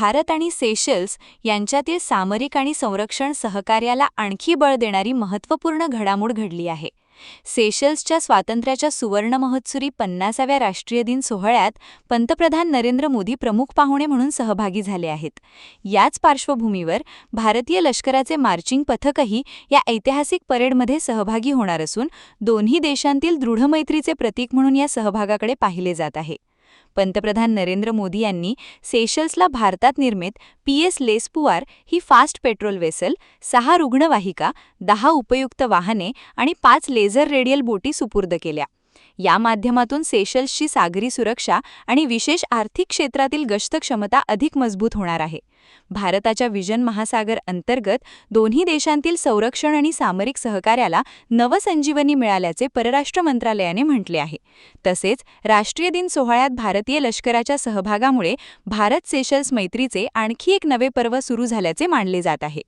भारत आणि सेशल्स यांच्यातील सामरिक आणि संरक्षण सहकार्याला आणखी बळ देणारी महत्त्वपूर्ण घडामोड घडली आहे. सेशल्सच्या स्वातंत्र्याच्या सुवर्ण महोत्सवी 50व्या राष्ट्रीय दिन सोहळ्यात पंतप्रधान नरेंद्र मोदी प्रमुख पाहुणे म्हणून सहभागी झाले आहेत. याच पार्श्वभूमीवर भारतीय लष्कराचे मार्चिंग पथकही या ऐतिहासिक परेडमध्ये सहभागी होणार असून दोन्ही देशांतील दृढ मैत्रीचे प्रतीक म्हणून या सहभागाकडे पाहिले जात आहे. पंतप्रधान नरेंद्र मोदी यांनी सेशल्सला भारतात निर्मित PS लेस्पुआर ही फास्ट पेट्रोल वेसल, 6 रुग्णवाहिका, 10 उपयुक्त वाहने आणि 5 लेझर रेडियल बोटी सुपूर्द केल्या. या माध्यमातून सेशल्सची सागरी सुरक्षा आणि विशेष आर्थिक क्षेत्रातील गस्त क्षमता अधिक मजबूत होणार आहे. भारताच्या विजन महासागर अंतर्गत दोन्ही देशांतील संरक्षण आणि सामरिक सहकार्याला नवसंजीवनी मिळाल्याचे परराष्ट्र मंत्रालयाने म्हटले आहे. तसेच राष्ट्रीय दिन सोहळ्यात भारतीय लष्कराच्या सहभागामुळे भारत सेशल्स मैत्रीचे आणखी एक नवे पर्व सुरू झाल्याचे मानले जात आहे.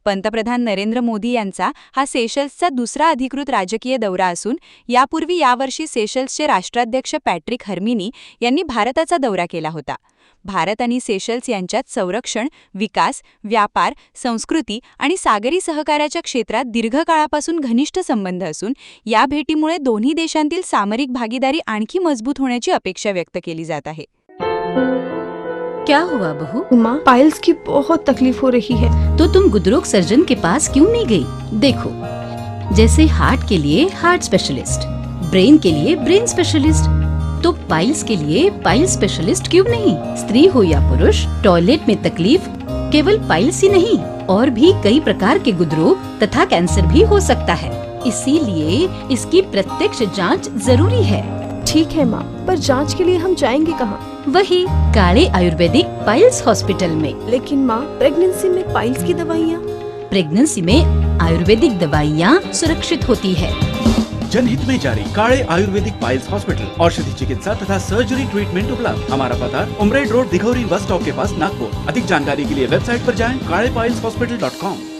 पंतप्रधान नरेंद्र मोदी यांचा हा सेशल्सचा दुसरा अधिकृत राजकीय दौरा असून यापूर्वी यावर्षी सेशल्सचे राष्ट्राध्यक्ष पॅट्रिक हर्मिनी यांनी भारताचा दौरा केला होता. भारत आणि सेशल्स यांच्यात संरक्षण, विकास, व्यापार, संस्कृती आणि सागरी सहकार्याच्या क्षेत्रात दीर्घकाळापासून घनिष्ठ संबंध असून या भेटीमुळे दोन्ही देशांतील सामरिक भागीदारी आणखी मजबूत होण्याची अपेक्षा व्यक्त केली जात आहे. क्या हुआ बहू? माँ, पाइल्स की बहुत तकलीफ हो रही है. तो तुम गुदरोग सर्जन के पास क्यों नहीं गई? देखो, जैसे हार्ट के लिए हार्ट स्पेशलिस्ट, ब्रेन के लिए ब्रेन स्पेशलिस्ट, तो पाइल्स के लिए पाइल्स स्पेशलिस्ट क्यों नहीं? स्त्री हो या पुरुष, टॉयलेट में तकलीफ केवल पाइल्स ही नहीं और भी कई प्रकार के गुदरोग तथा कैंसर भी हो सकता है. इसीलिए इसकी प्रत्यक्ष जांच जरूरी है. ठीक है माँ, पर जांच के लिए हम जाएंगे कहाँ? वही काले आयुर्वेदिक पाइल्स हॉस्पिटल में. लेकिन माँ, प्रेगनेंसी में पाइल्स की दवाइयाँ? प्रेगनेंसी में आयुर्वेदिक दवाइयाँ सुरक्षित होती है. जनहित में जारी. काले आयुर्वेदिक पाइल्स हॉस्पिटल, औषधि चिकित्सा तथा सर्जरी ट्रीटमेंट उपलब्ध. हमारा पता उमरेड रोड, दिघौरी बस स्टॉप के पास, नागपुर. अधिक जानकारी के लिए वेबसाइट पर जाएं kalepileshospital.com.